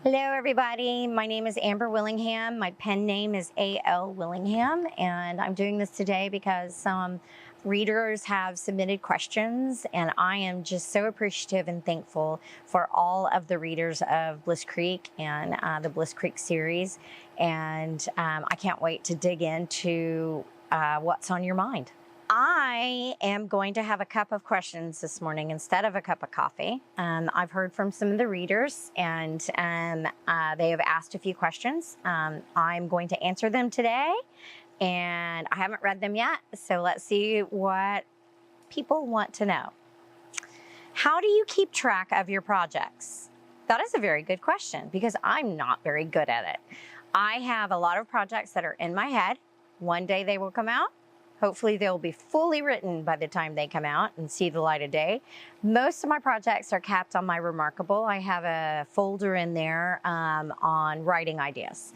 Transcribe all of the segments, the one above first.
Hello, everybody. My name is Amber Willingham. My pen name is A.L. Willingham, and I'm doing this today because some readers have submitted questions, and I am just so appreciative and thankful for all of the readers of Bliss Creek and the Bliss Creek series, and I can't wait to dig into what's on your mind. I am going to have a cup of questions this morning instead of a cup of coffee. I've heard from some of the readers, and they have asked a few questions. I'm going to answer them today, and I haven't read them yet, so let's see what people want to know. How do you keep track of your projects? That is a very good question because I'm not very good at it. I have a lot of projects that are in my head. One day they will come out. Hopefully they'll be fully written by the time they come out and see the light of day. Most of my projects are kept on my Remarkable. I have a folder in there on writing ideas.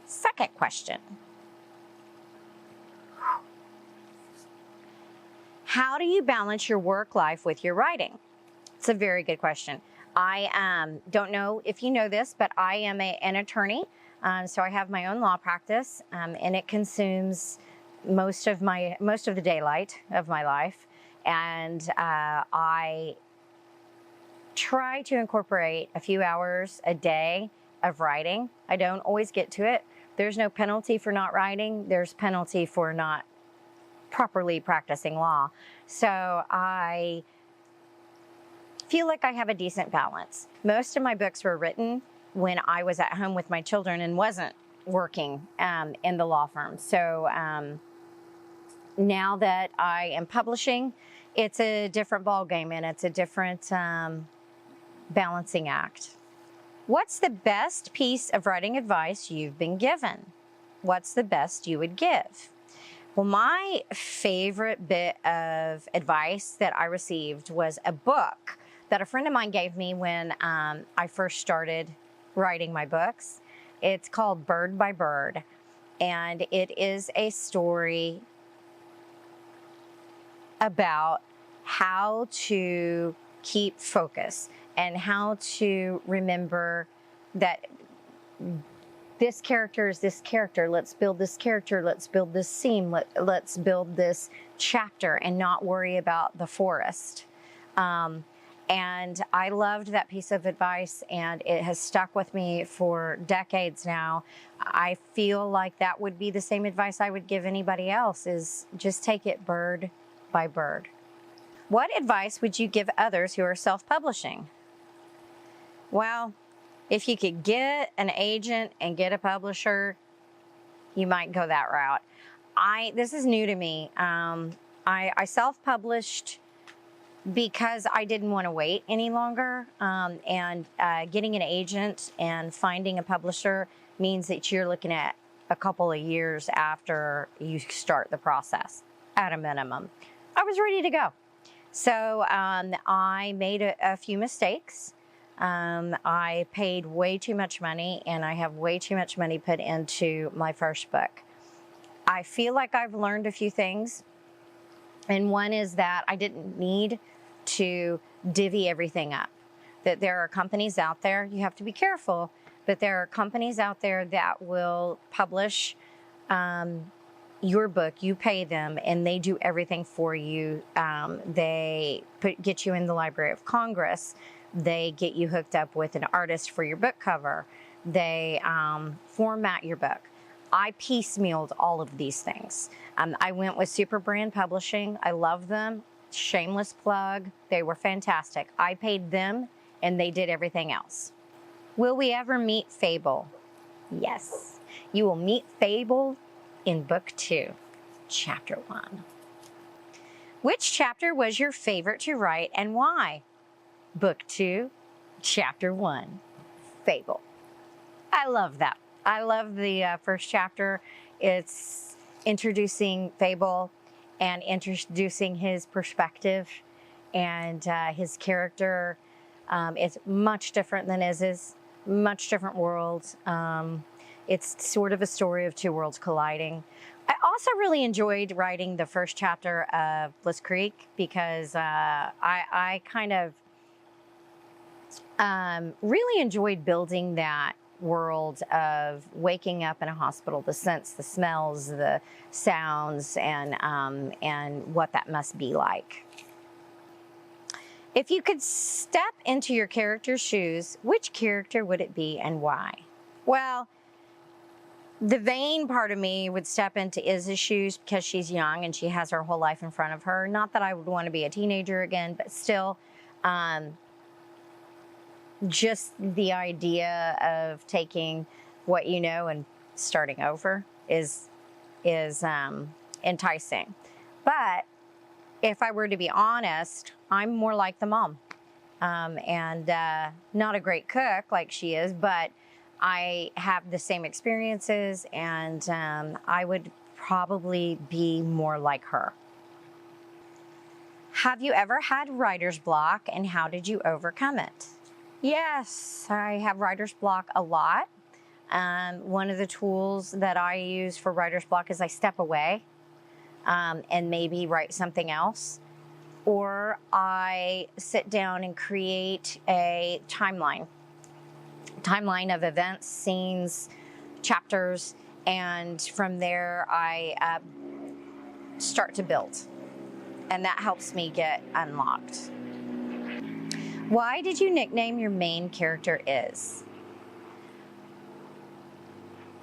Second question. How do you balance your work life with your writing? It's a very good question. I don't know if you know this, but I am an attorney. So I have my own law practice, and it consumes most of the daylight of my life, and I try to incorporate a few hours a day of writing. I don't always get to it. There's no penalty for not writing. There's penalty for not properly practicing law. So I feel like I have a decent balance. Most of my books were written when I was at home with my children and wasn't working in the law firm. So now that I am publishing, it's a different ballgame and it's a different balancing act. What's the best piece of writing advice you've been given? What's the best you would give? Well, my favorite bit of advice that I received was a book that a friend of mine gave me when I first started writing my books. It's called Bird by Bird, and it is a story about how to keep focus and how to remember that this character is this character. Let's build this character. Let's build this scene. Let's build this chapter and not worry about the forest. And I loved that piece of advice, and it has stuck with me for decades now. I feel like that would be the same advice I would give anybody else, is just take it bird by bird. What advice would you give others who are self-publishing? Well, if you could get an agent and get a publisher, you might go that route. This is new to me. I self-published because I didn't want to wait any longer, and getting an agent and finding a publisher means that you're looking at a couple of years after you start the process, at a minimum. I was ready to go. So I made a few mistakes. I paid way too much money, and I have way too much money put into my first book. I feel like I've learned a few things, and one is that I didn't need to divvy everything up. That there are companies out there, you have to be careful, but there are companies out there that will publish your book, you pay them, and they do everything for you. They get you in the Library of Congress. They get you hooked up with an artist for your book cover. They format your book. I piecemealed all of these things. I went with Super Brand Publishing. I love them. Shameless plug. They were fantastic. I paid them, and they did everything else. Will we ever meet Fable? Yes. You will meet Fable in Book 2, Chapter 1. Which chapter was your favorite to write and why? Book 2, Chapter 1, Fable. I love that. I love the first chapter. It's introducing Fable and introducing his perspective and his character. It's much different than Iz's, much different world. It's sort of a story of two worlds colliding. I also really enjoyed writing the first chapter of Bliss Creek because I kind of Really enjoyed building that world of waking up in a hospital, the scents, the smells, the sounds, and what that must be like. If you could step into your character's shoes, which character would it be and why? Well, the vain part of me would step into Iz's shoes because she's young and she has her whole life in front of her. Not that I would want to be a teenager again, but still, just the idea of taking what you know and starting over is enticing. But if I were to be honest, I'm more like the mom, and not a great cook like she is, but I have the same experiences, and I would probably be more like her. Have you ever had writer's block, and how did you overcome it? Yes, I have writer's block a lot. One of the tools that I use for writer's block is I step away and maybe write something else, or I sit down and create a timeline of events, scenes, chapters, and from there I start to build, and that helps me get unlocked. Why did you nickname your main character Iz?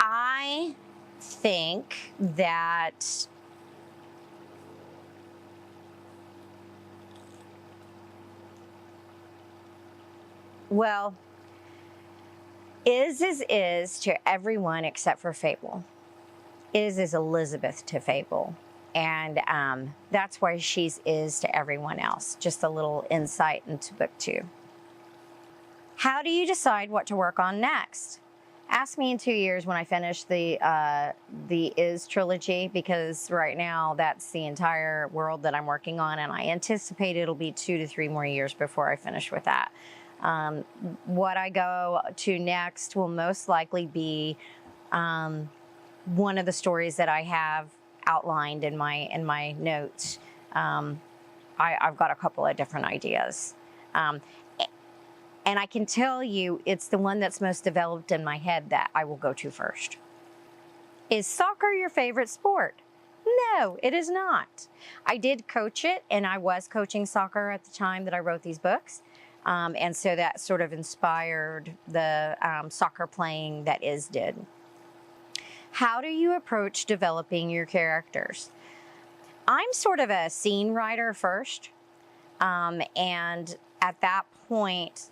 I think that Iz is Iz to everyone except for Fable. Iz is Elizabeth to Fable. And that's why she's Iz to everyone else. Just a little insight into book 2. How do you decide what to work on next? Ask me in 2 years when I finish the Iz trilogy, because right now that's the entire world that I'm working on, and I anticipate it'll be 2 to 3 more years before I finish with that. What I go to next will most likely be one of the stories that I have outlined in my notes. I've got a couple of different ideas. And I can tell you it's the one that's most developed in my head that I will go to first. Is soccer your favorite sport? No, it is not. I did coach it, and I was coaching soccer at the time that I wrote these books. And so that sort of inspired the soccer playing that Iz did. How do you approach developing your characters? I'm sort of a scene writer first. And at that point,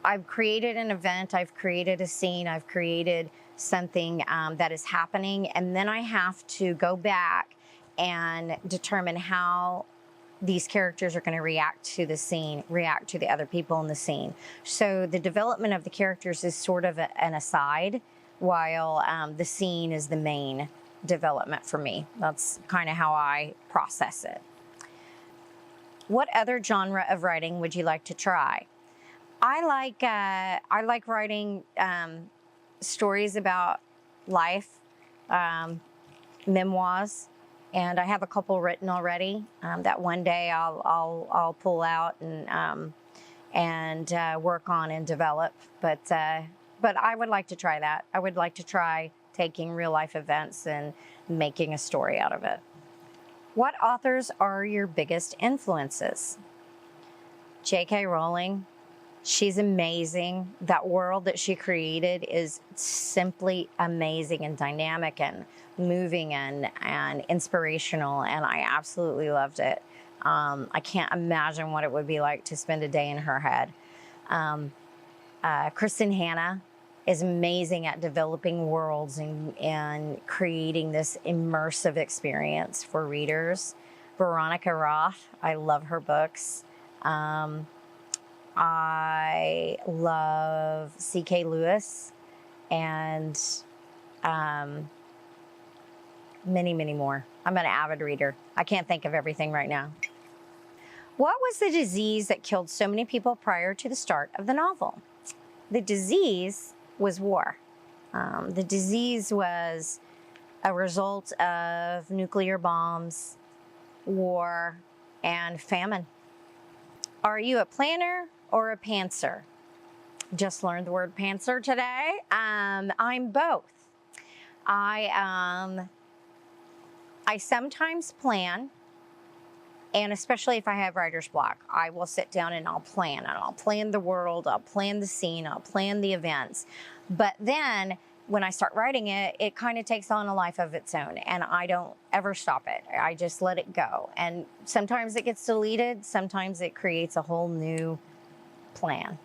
I've created an event, I've created a scene, I've created something that is happening, and then I have to go back and determine how these characters are going to react to the scene, react to the other people in the scene. So the development of the characters is sort of an aside, while the scene is the main development for me. That's kind of how I process it. What other genre of writing would you like to try? I like writing stories about life, memoirs, and I have a couple written already that one day I'll pull out and work on and develop. But I would like to try that. I would like to try taking real life events and making a story out of it. What authors are your biggest influences? J.K. Rowling. She's amazing. That world that she created is simply amazing and dynamic and moving and inspirational, and I absolutely loved it. I can't imagine what it would be like to spend a day in her head. Kristen Hanna is amazing at developing worlds and creating this immersive experience for readers. Veronica Roth, I love her books. I love C.K. Lewis and many, many more. I'm an avid reader. I can't think of everything right now. What was the disease that killed so many people prior to the start of the novel? The disease was war. The disease was a result of nuclear bombs, war, and famine. Are you a planner or a pantser? Just learned the word pantser today. I'm both. I sometimes plan, and especially if I have writer's block, I will sit down and I'll plan. And I'll plan the world, I'll plan the scene, I'll plan the events. But then when I start writing it, it kind of takes on a life of its own, and I don't ever stop it. I just let it go. And sometimes it gets deleted, sometimes it creates a whole new plan.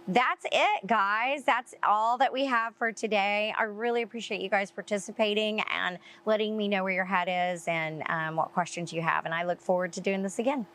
That's it, guys. That's all that we have for today. I really appreciate you guys participating and letting me know where your head is and what questions you have. And I look forward to doing this again.